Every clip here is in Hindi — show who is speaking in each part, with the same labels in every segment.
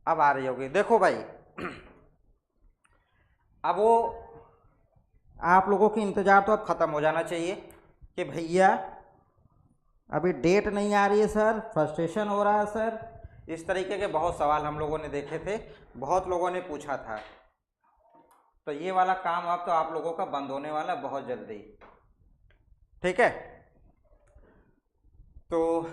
Speaker 1: अब आ रही होगी। देखो भाई, अब वो आप लोगों की इंतजार तो अब खत्म हो जाना चाहिए कि भैया अभी डेट नहीं आ रही है सर, फ्रस्ट्रेशन हो रहा है सर। इस तरीके के बहुत सवाल हम लोगों ने देखे थे, बहुत लोगों ने पूछा था। तो ये वाला काम अब तो आप लोगों का बंद होने वाला बहुत जल्दी, ठीक है। तो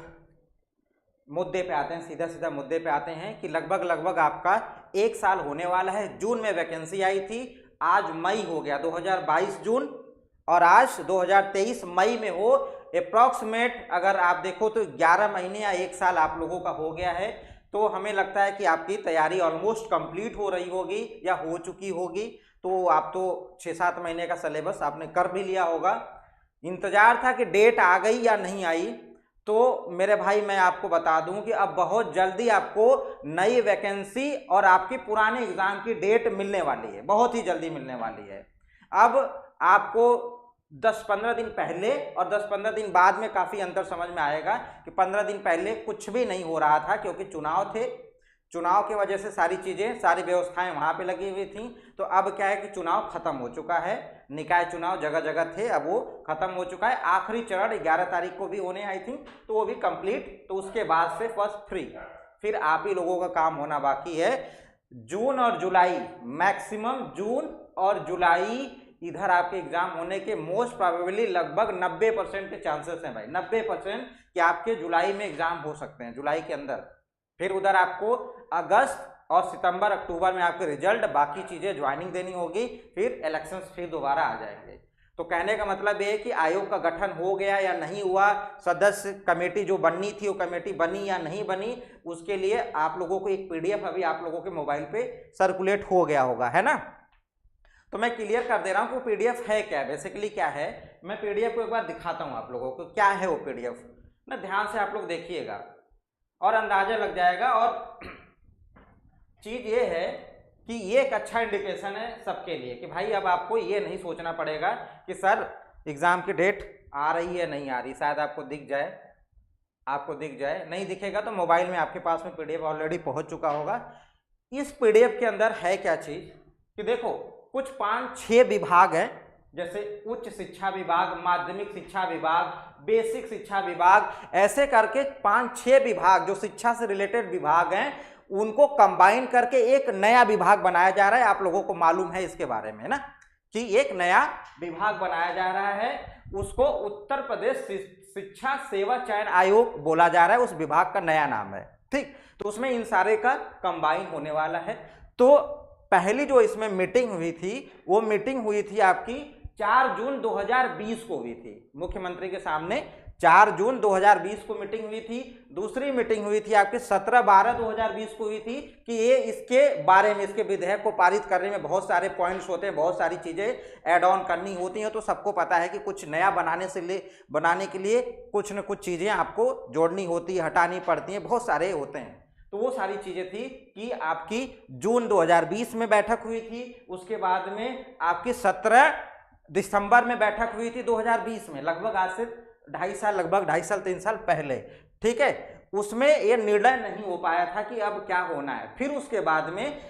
Speaker 1: मुद्दे पे आते हैं, सीधा सीधा मुद्दे पे आते हैं कि लगभग आपका 1 साल होने वाला है। जून में वैकेंसी आई थी, आज मई हो गया, 2022 जून, और आज 2023 मई में हो। अप्रॉक्सीमेट अगर आप देखो तो 11 महीने या 1 साल आप लोगों का हो गया है। तो हमें लगता है कि आपकी तैयारी ऑलमोस्ट कंप्लीट हो रही होगी या हो चुकी होगी। तो आप तो 6-7 महीने का सिलेबस आपने कर भी लिया होगा। इंतजार था कि डेट आ गई या नहीं आई। तो मेरे भाई मैं आपको बता दूं कि अब बहुत जल्दी आपको नई वैकेंसी और आपकी पुराने एग्जाम की डेट मिलने वाली है, बहुत ही जल्दी मिलने वाली है। अब आपको 10-15 दिन पहले और 10-15 दिन बाद में काफ़ी अंतर समझ में आएगा कि 15 दिन पहले कुछ भी नहीं हो रहा था क्योंकि चुनाव थे। चुनाव की वजह से सारी चीज़ें, सारी व्यवस्थाएं वहाँ पे लगी हुई थी। तो अब क्या है कि चुनाव खत्म हो चुका है, निकाय चुनाव जगह जगह थे, अब वो खत्म हो चुका है। आखिरी चरण 11 तारीख को भी होने आई थी, तो वो भी कंप्लीट। तो उसके बाद से फर्स्ट 3 फिर आप ही लोगों का काम होना बाकी है। जून और जुलाई, मैक्सिमम जून और जुलाई इधर आपके एग्जाम होने के मोस्ट प्रोबेबली लगभग 90% के चांसेस हैं भाई, 90% कि आपके जुलाई में एग्जाम हो सकते हैं, जुलाई के अंदर। फिर उधर आपको अगस्त और सितंबर अक्टूबर में आपके रिजल्ट, बाकी चीजें ज्वाइनिंग देनी होगी, फिर इलेक्शंस फिर दोबारा आ जाएंगे। तो कहने का मतलब ये है कि आयोग का गठन हो गया या नहीं हुआ, सदस्य कमेटी जो बननी थी वो कमेटी बनी या नहीं बनी, उसके लिए आप लोगों को एक पीडीएफ अभी आप लोगों के मोबाइल पे सर्कुलेट हो गया होगा, है ना। तो मैं क्लियर कर दे रहा हूँ कि वो पीडीएफ है क्या, बेसिकली क्या है। मैं पीडीएफ को एक बार दिखाता हूँ आप लोगों को, क्या है वो पीडीएफ ना, ध्यान से आप लोग देखिएगा और अंदाजा लग जाएगा। और चीज ये है कि ये एक अच्छा इंडिकेशन है सबके लिए कि भाई अब आपको ये नहीं सोचना पड़ेगा कि सर एग्जाम की डेट आ रही है नहीं आ रही। शायद आपको दिख जाए, आपको दिख जाए, नहीं दिखेगा तो मोबाइल में आपके पास में पीडीएफ ऑलरेडी पहुंच चुका होगा। इस पीडीएफ के अंदर है क्या चीज कि देखो कुछ 5-6 विभाग हैं, जैसे उच्च शिक्षा विभाग, माध्यमिक शिक्षा विभाग, बेसिक शिक्षा विभाग, ऐसे करके 5-6 विभाग जो शिक्षा से रिलेटेड विभाग हैं उनको कंबाइन करके एक नया विभाग बनाया जा रहा है। आप लोगों को मालूम है इसके बारे में ना कि एक नया विभाग बनाया जा रहा है, उसको उत्तर प्रदेश शिक्षा सेवा चयन आयोग बोला जा रहा है, उस विभाग का नया नाम है, ठीक। तो उसमें इन सारे का कंबाइन होने वाला है। तो पहली जो इसमें मीटिंग हुई थी वो मीटिंग हुई थी आपकी 4 जून 2020 को हुई थी, मुख्यमंत्री के सामने 4 जून 2020 को मीटिंग हुई थी। दूसरी मीटिंग हुई थी आपकी 17/12/2020 को हुई थी कि ये इसके बारे में, इसके विधेयक को पारित करने में बहुत सारे पॉइंट्स होते हैं, बहुत सारी चीजें ऐड ऑन करनी होती हैं। तो सबको पता है कि कुछ नया बनाने के लिए कुछ न कुछ चीजें आपको जोड़नी होती है, हटानी पड़ती हैं, बहुत सारे होते हैं। तो वो सारी चीजें थी कि आपकी जून 2020 में बैठक हुई थी, उसके बाद में आपकी 17 दिसंबर में बैठक हुई थी 2020 में, लगभग आज से 2.5 साल, लगभग 2.5 साल 3 साल पहले, ठीक है। उसमें ये निर्णय नहीं हो पाया था कि अब क्या होना है। फिर उसके बाद में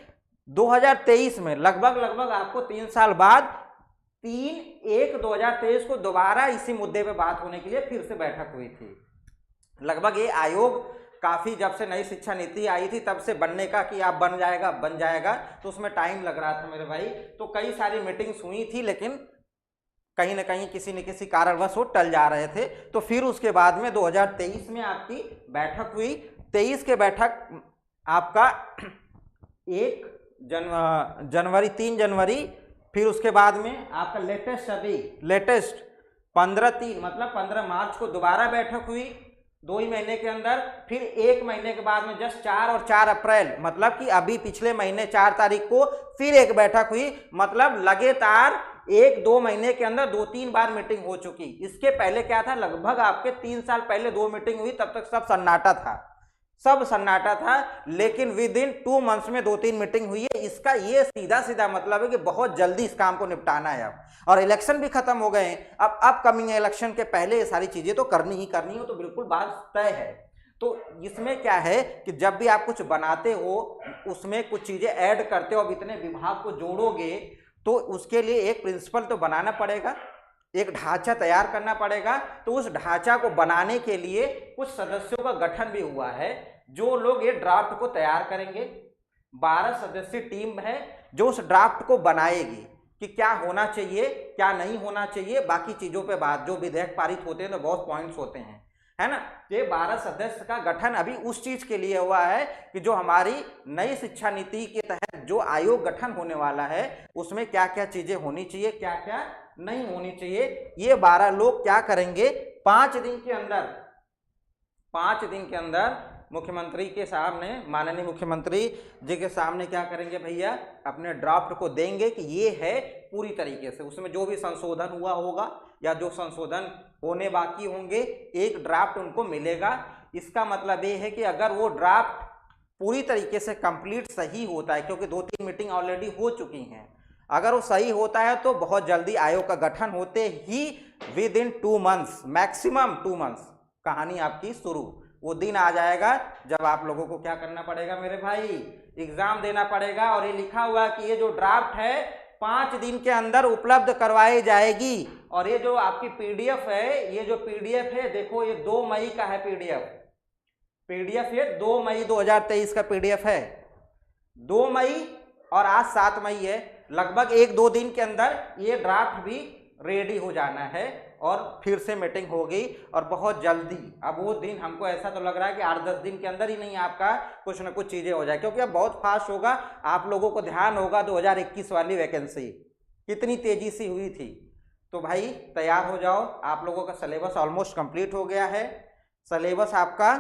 Speaker 1: 2023 में लगभग आपको 3 साल बाद 3/1/2023 को दोबारा इसी मुद्दे पे बात होने के लिए फिर से बैठक हुई थी। लगभग ये आयोग काफी, जब से नई शिक्षा नीति आई थी तब से बनने का कि आप बन जाएगा, तो उसमें टाइम लग रहा था मेरे भाई। तो कई सारी मीटिंग्स हुई थी लेकिन कहीं ना कहीं किसी न किसी कारणवश वो टल जा रहे थे। तो फिर उसके बाद में 2023 में आपकी बैठक हुई। 23 के बैठक आपका 3 जनवरी, फिर उसके बाद में आपका लेटेस्ट 15/3 मतलब 15 मार्च को दोबारा बैठक हुई 2 ही महीने के अंदर। फिर 1 महीने के बाद में जस्ट 4 और 4 अप्रैल, मतलब कि अभी पिछले महीने 4 तारीख को फिर एक बैठक हुई। मतलब लगातार 1-2 महीने के अंदर 2-3 बार मीटिंग हो चुकी। इसके पहले क्या था, लगभग आपके 3 साल पहले 2 मीटिंग हुई, तब तक सब सन्नाटा था। लेकिन विद इन 2 मंथ्स में 2-3 मीटिंग हुई है। इसका ये सीधा मतलब है कि बहुत जल्दी इस काम को निपटाना है अब, और इलेक्शन भी खत्म हो गए हैं। अब अपकमिंग इलेक्शन के पहले ये सारी चीजें तो करनी ही करनी हो, तो बिल्कुल बात तय है। तो इसमें क्या है कि जब भी आप कुछ बनाते हो उसमें कुछ चीजें ऐड करते हो, अब इतने विभाग को जोड़ोगे तो उसके लिए एक प्रिंसिपल तो बनाना पड़ेगा, एक ढांचा तैयार करना पड़ेगा। तो उस ढांचा को बनाने के लिए कुछ सदस्यों का गठन भी हुआ है, जो लोग ये ड्राफ्ट को तैयार करेंगे। 12 सदस्यीय टीम है जो उस ड्राफ्ट को बनाएगी कि क्या होना चाहिए क्या नहीं होना चाहिए, बाकी चीजों पे बात, जो विधेयक पारित होते हैं तो बहुत पॉइंट्स होते हैं, है ना। ये 12 सदस्य का गठन अभी उस चीज के लिए हुआ है कि जो हमारी नई शिक्षा नीति के तहत जो आयोग गठन होने वाला है उसमें क्या क्या चीजें होनी चाहिए, क्या क्या नहीं होनी चाहिए। ये 12 लोग क्या करेंगे, 5 दिन के अंदर, 5 दिन के अंदर मुख्यमंत्री के सामने, माननीय मुख्यमंत्री जी के सामने क्या करेंगे भैया, अपने ड्राफ्ट को देंगे कि ये है पूरी तरीके से, उसमें जो भी संशोधन हुआ होगा या जो संशोधन होने बाकी होंगे, एक ड्राफ्ट उनको मिलेगा। इसका मतलब ये है कि अगर वो ड्राफ्ट पूरी तरीके से कंप्लीट सही होता है, क्योंकि 2-3 मीटिंग ऑलरेडी हो चुकी हैं, अगर वो सही होता है तो बहुत जल्दी आयोग का गठन होते ही within 2 months, maximum 2 months कहानी आपकी शुरू। वो दिन आ जाएगा जब आप लोगों को क्या करना पड़ेगा मेरे भाई, एग्जाम देना पड़ेगा। और ये लिखा हुआ कि ये जो ड्राफ्ट है 5 दिन के अंदर उपलब्ध करवाई जाएगी। और ये जो आपकी पीडीएफ है, ये जो पीडीएफ है देखो, ये 2 मई का है पीडीएफ ये 2 मई 2023 का पीडीएफ है, 2 मई और आज 7 मई है, लगभग 1-2 दिन के अंदर ये ड्राफ्ट भी रेडी हो जाना है और फिर से मीटिंग होगी और बहुत जल्दी। अब वो दिन हमको ऐसा तो लग रहा है कि 8-10 दिन के अंदर ही नहीं आपका कुछ ना कुछ चीजें हो जाए, क्योंकि अब बहुत फास्ट होगा। आप लोगों को ध्यान होगा 2021 वाली वैकेंसी कितनी तेजी से हुई थी। तो भाई तैयार हो जाओ, आप लोगों का सिलेबस ऑलमोस्ट कंप्लीट हो गया है। सिलेबस आपका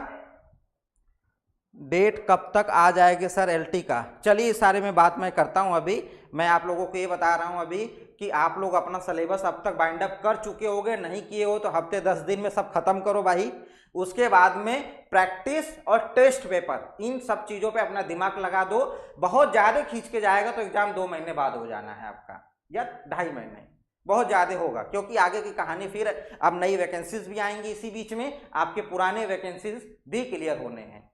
Speaker 1: डेट कब तक आ जाएगी सर एलटी का, चलिए इस सारे में बात मैं करता हूं। अभी मैं आप लोगों को ये बता रहा हूं अभी कि आप लोग अपना सिलेबस अब तक बाइंड अप कर चुके होगे, नहीं किए हो तो हफ्ते 10 दिन में सब खत्म करो भाई। उसके बाद में प्रैक्टिस और टेस्ट पेपर, इन सब चीज़ों पे अपना दिमाग लगा दो। बहुत ज़्यादा खींच के जाएगा तो एग्जाम 2 महीने बाद हो जाना है आपका, या 2.5 महीने, बहुत ज़्यादा होगा, क्योंकि आगे की कहानी फिर अब नई वैकेंसीज भी आएंगी, इसी बीच में आपके पुराने वैकेंसीज भी क्लियर होने हैं,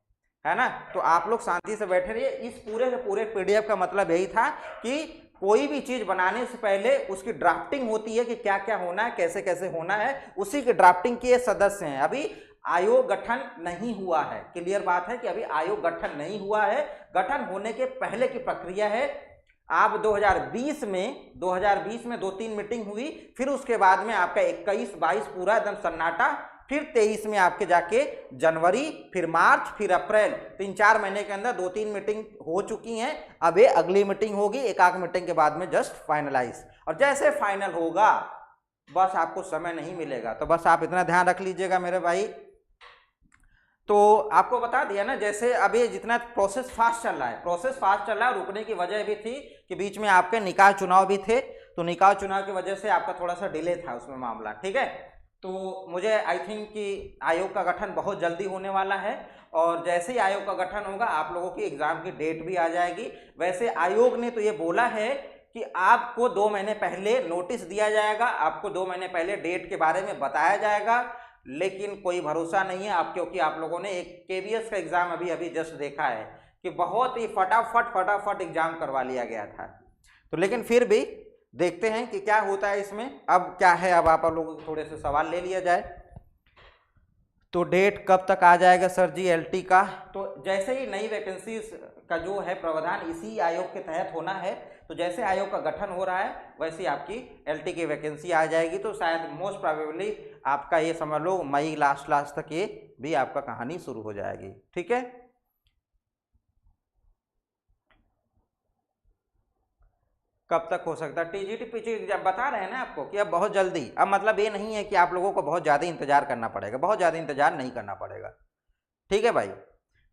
Speaker 1: है ना। तो आप लोग शांति से बैठे रहिए। इस पूरे के पूरे पीडीएफ का मतलब यही था कि कोई भी चीज बनाने से पहले उसकी ड्राफ्टिंग होती है कि क्या क्या होना है, कैसे कैसे होना है, उसी की ड्राफ्टिंग के सदस्य हैं। अभी आयोग गठन नहीं हुआ है, क्लियर बात है कि अभी आयोग गठन नहीं हुआ है, गठन होने के पहले की प्रक्रिया है। आप 2020 में 2-3 मीटिंग हुई, फिर उसके बाद में आपका 21-22 पूरा एकदम सन्नाटा, फिर 23 में आपके जाके जनवरी, फिर मार्च, फिर अप्रैल, 3-4 महीने के अंदर 2-3 मीटिंग हो चुकी हैं। अब ये अगली मीटिंग होगी, एक आध मीटिंग के बाद में जस्ट फाइनलाइज, और जैसे फाइनल होगा बस आपको समय नहीं मिलेगा, तो बस आप इतना ध्यान रख लीजिएगा मेरे भाई। तो आपको बता दिया ना, जैसे अभी जितना प्रोसेस फास्ट चल रहा है, रुकने की वजह भी थी कि बीच में आपके निकाय चुनाव भी थे, तो निकाय चुनाव की वजह से आपका थोड़ा सा डिले था उसमें मामला, ठीक है। तो मुझे आई थिंक कि आयोग का गठन बहुत जल्दी होने वाला है, और जैसे ही आयोग का गठन होगा आप लोगों की एग्जाम की डेट भी आ जाएगी। वैसे आयोग ने तो ये बोला है कि आपको 2 महीने पहले नोटिस दिया जाएगा, आपको 2 महीने पहले डेट के बारे में बताया जाएगा, लेकिन कोई भरोसा नहीं है आप, क्योंकि आप लोगों ने एक केवीएस का एग्जाम अभी जस्ट देखा है कि बहुत ही फटाफट एग्जाम करवा लिया गया था। तो लेकिन फिर भी देखते हैं कि क्या होता है इसमें। अब क्या है, अब आप लोगों को थोड़े से सवाल ले लिया जाए। तो डेट कब तक आ जाएगा सर जी एलटी का, तो जैसे ही नई वैकेंसी का जो है प्रावधान इसी आयोग के तहत होना है, तो जैसे आयोग का गठन हो रहा है वैसे ही आपकी एलटी की वैकेंसी आ जाएगी। तो शायद मोस्ट प्रोबेबली आपका ये समझ लो मई लास्ट तक ये भी आपका कहानी शुरू हो जाएगी, ठीक है। कब तक हो सकता है टीजीटी पीजीटी, जब बता रहे हैं ना आपको कि अब बहुत जल्दी, अब मतलब ये नहीं है कि आप लोगों को बहुत ज़्यादा इंतजार करना पड़ेगा, बहुत ज़्यादा इंतजार नहीं करना पड़ेगा, ठीक है भाई।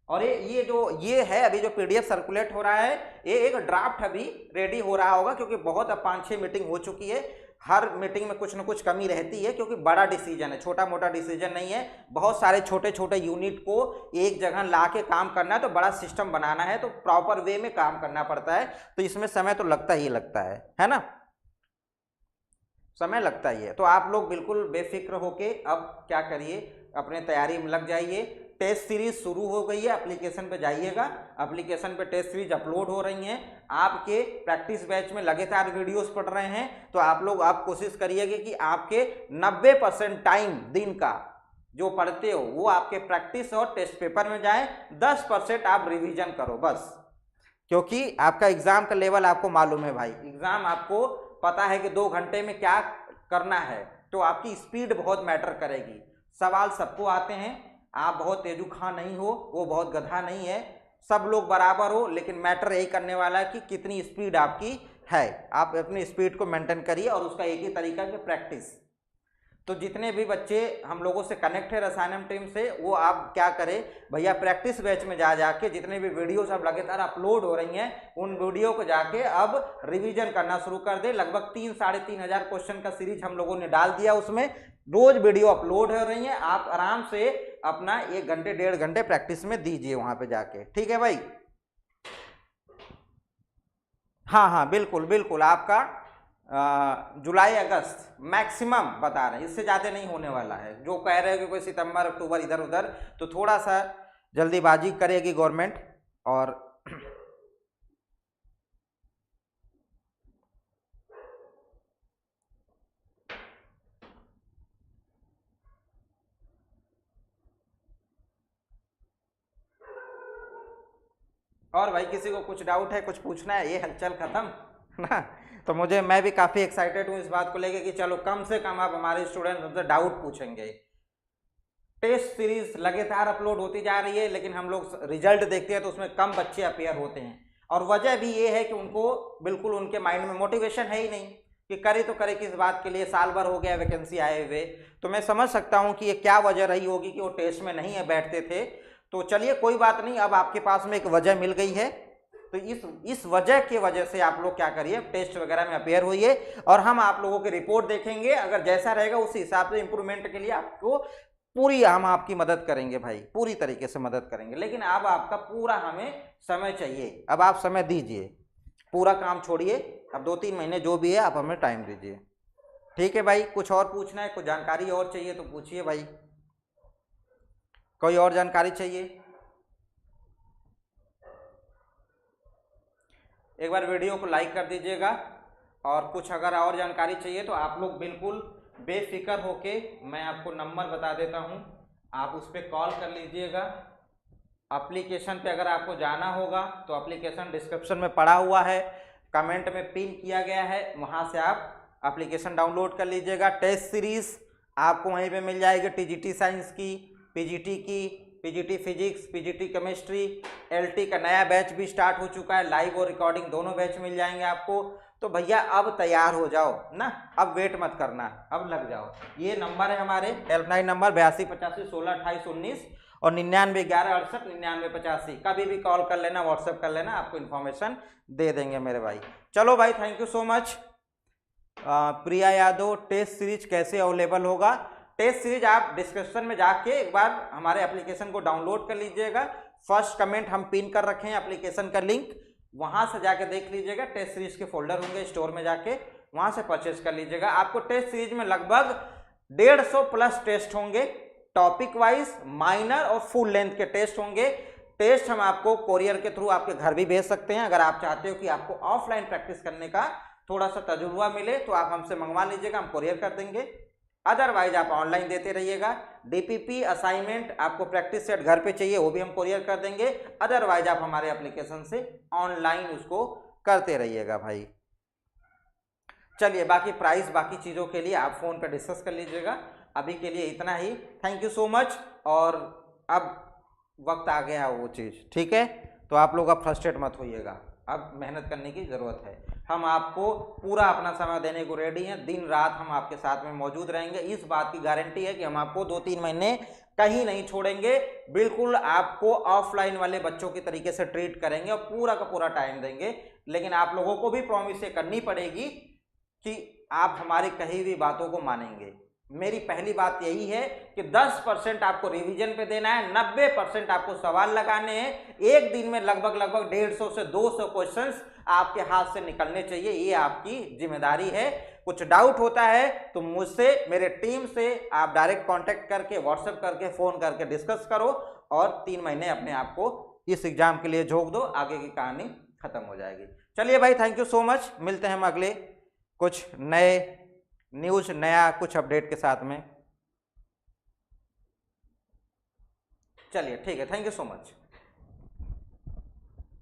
Speaker 1: और ये है अभी जो पीडीएफ सर्कुलेट हो रहा है, ये एक ड्राफ्ट अभी रेडी हो रहा होगा, क्योंकि बहुत अब 5-6 मीटिंग हो चुकी है। हर मीटिंग में कुछ ना कुछ कमी रहती है, क्योंकि बड़ा डिसीजन है, छोटा मोटा डिसीजन नहीं है। बहुत सारे छोटे छोटे यूनिट को एक जगह ला के काम करना है, तो बड़ा सिस्टम बनाना है, तो प्रॉपर वे में काम करना पड़ता है, तो इसमें समय तो लगता ही लगता है ना, समय लगता ही है। तो आप लोग बिल्कुल बेफिक्र होके अब क्या करिए, अपने तैयारी में लग जाइए। टेस्ट सीरीज शुरू हो गई है, एप्लीकेशन पे जाइएगा, एप्लीकेशन पे टेस्ट सीरीज अपलोड हो रही हैं। आपके प्रैक्टिस बैच में लगातार वीडियोस पढ़ रहे हैं, तो आप कोशिश करिएगा कि आपके 90% टाइम दिन का जो पढ़ते हो वो आपके प्रैक्टिस और टेस्ट पेपर में जाए, 10% आप रिवीजन करो बस। क्योंकि आपका एग्जाम का लेवल आपको मालूम है भाई, एग्जाम आपको पता है कि 2 घंटे में क्या करना है, तो आपकी स्पीड बहुत मैटर करेगी। सवाल सबको आते हैं, आप बहुत तेजुखा नहीं हो, वो बहुत गधा नहीं है, सब लोग बराबर हो, लेकिन मैटर यही करने वाला है कि कितनी स्पीड आपकी है। आप अपनी स्पीड को मेंटेन करिए और उसका एक ही तरीका है प्रैक्टिस। तो जितने भी बच्चे हम लोगों से कनेक्ट है रसायनम टीम से, वो आप क्या करें भैया, प्रैक्टिस बैच में जाके जितने भी वीडियोस अब लगातार अपलोड हो रही हैं, उन वीडियो को जाके अब रिवीजन करना शुरू कर दे। लगभग 3-3.5 हजार क्वेश्चन का सीरीज हम लोगों ने डाल दिया, उसमें रोज वीडियो अपलोड हो रही हैं। आप आराम से अपना 1 घंटे 1.5 घंटे प्रैक्टिस में दीजिए वहां पे जाके, ठीक है भाई। हाँ हाँ बिल्कुल बिल्कुल, आपका जुलाई अगस्त मैक्सिमम बता रहे हैं, इससे ज़्यादा नहीं होने वाला है। जो कह रहे हैं कि कोई सितंबर अक्टूबर इधर उधर, तो थोड़ा सा जल्दीबाजी करेगी गवर्नमेंट। और भाई किसी को कुछ डाउट है, कुछ पूछना है, ये हलचल खत्म ना, तो मैं भी काफ़ी एक्साइटेड हूँ इस बात को लेके कि चलो कम से कम आप हमारे स्टूडेंट्स हमसे डाउट पूछेंगे। टेस्ट सीरीज लगातार अपलोड होती जा रही है, लेकिन हम लोग रिजल्ट देखते हैं तो उसमें कम बच्चे अपेयर होते हैं, और वजह भी ये है कि उनको बिल्कुल उनके माइंड में मोटिवेशन है ही नहीं कि करे तो करे किस बात के लिए, साल भर हो गया वैकेंसी आए हुए। तो मैं समझ सकता हूँ कि ये क्या वजह रही होगी कि वो टेस्ट में नहीं है बैठते थे। तो चलिए कोई बात नहीं, अब आपके पास में एक वजह मिल गई है, तो इस वजह की वजह से आप लोग क्या करिए, टेस्ट वगैरह में अपेयर होइए, और हम आप लोगों की रिपोर्ट देखेंगे। अगर जैसा रहेगा उसी हिसाब से इंप्रूवमेंट के लिए आपको हम आपकी मदद करेंगे भाई, पूरी तरीके से मदद करेंगे। लेकिन अब आपका पूरा हमें समय चाहिए, अब आप समय दीजिए, पूरा काम छोड़िए, अब 2-3 महीने जो भी है आप हमें टाइम दीजिए, ठीक है भाई। कुछ और पूछना है, कुछ जानकारी और चाहिए तो पूछिए भाई, कोई और जानकारी चाहिए? एक बार वीडियो को लाइक कर दीजिएगा, और कुछ अगर और जानकारी चाहिए तो आप लोग बिल्कुल बेफिक्र होके, मैं आपको नंबर बता देता हूं, आप उस पर कॉल कर लीजिएगा। एप्लीकेशन पे अगर आपको जाना होगा तो एप्लीकेशन डिस्क्रिप्शन में पड़ा हुआ है, कमेंट में पिन किया गया है, वहां से आप एप्लीकेशन डाउनलोड कर लीजिएगा। टेस्ट सीरीज आपको वहीं पे मिल जाएगी, टीजीटी साइंस की, पीजीटी की, PGT physics, PGT chemistry, LT का नया बैच भी स्टार्ट हो चुका है, लाइव और रिकॉर्डिंग दोनों बैच मिल जाएंगे आपको। तो भैया अब तैयार हो जाओ ना, अब वेट मत करना, अब लग जाओ। ये नंबर है हमारे हेल्पलाइन नंबर 8285162819 और 9911689985। कभी भी कॉल कर लेना, व्हाट्सएप कर लेना, आपको इन्फॉर्मेशन दे देंगे मेरे भाई। चलो भाई, thank you so much. Priya Yadav, test series कैसे अवेलेबल होगा? टेस्ट सीरीज आप डिस्क्रिप्शन में जाके एक बार हमारे एप्लीकेशन को डाउनलोड कर लीजिएगा, फर्स्ट कमेंट हम पिन कर रखे हैं एप्लीकेशन का लिंक, वहां से जाके देख लीजिएगा। टेस्ट सीरीज के फोल्डर होंगे स्टोर में, जाके वहां से परचेज कर लीजिएगा। आपको टेस्ट सीरीज में लगभग 150+ टेस्ट होंगे, टॉपिक वाइज, माइनर और फुल लेंथ के टेस्ट होंगे। टेस्ट हम आपको कोरियर के थ्रू आपके घर भी भेज सकते हैं। अगर आप चाहते हो कि आपको ऑफलाइन प्रैक्टिस करने का थोड़ा सा तजुर्बा मिले तो आप हमसे मंगवा लीजिएगा, हम कोरियर कर देंगे। अदरवाइज आप ऑनलाइन देते रहिएगा। डीपीपी असाइनमेंट आपको प्रैक्टिस सेट घर पे चाहिए, वो भी हम कोरियर कर देंगे। अदरवाइज आप हमारे एप्लीकेशन से ऑनलाइन उसको करते रहिएगा भाई। चलिए, बाकी प्राइस, बाकी चीज़ों के लिए आप फ़ोन पर डिस्कस कर लीजिएगा। अभी के लिए इतना ही, थैंक यू सो मच। और अब वक्त आ गया है वो चीज़, ठीक है, तो आप लोग अब फ्रस्ट्रेट मत होइएगा, अब मेहनत करने की ज़रूरत है। हम आपको पूरा अपना समय देने को रेडी हैं, दिन रात हम आपके साथ में मौजूद रहेंगे। इस बात की गारंटी है कि हम आपको 2-3 महीने कहीं नहीं छोड़ेंगे, बिल्कुल आपको ऑफलाइन वाले बच्चों की तरीके से ट्रीट करेंगे और पूरा का पूरा टाइम देंगे। लेकिन आप लोगों को भी प्रॉमिस ये करनी पड़ेगी कि आप हमारी कही हुई बातों को मानेंगे। मेरी पहली बात यही है कि 10% आपको रिवीजन पे देना है, 90% आपको सवाल लगाने हैं। एक दिन में लगभग 150 से 200 क्वेश्चंस आपके हाथ से निकलने चाहिए, ये आपकी जिम्मेदारी है। कुछ डाउट होता है तो मुझसे, मेरे टीम से आप डायरेक्ट कांटेक्ट करके, व्हाट्सएप करके, फोन करके डिस्कस करो और 3 महीने अपने आप को इस एग्जाम के लिए झोंक दो, आगे की कहानी खत्म हो जाएगी। चलिए भाई, थैंक यू सो मच। मिलते हैं हम अगले कुछ नए न्यूज, नया कुछ अपडेट के साथ में। चलिए ठीक है, थैंक यू सो मच।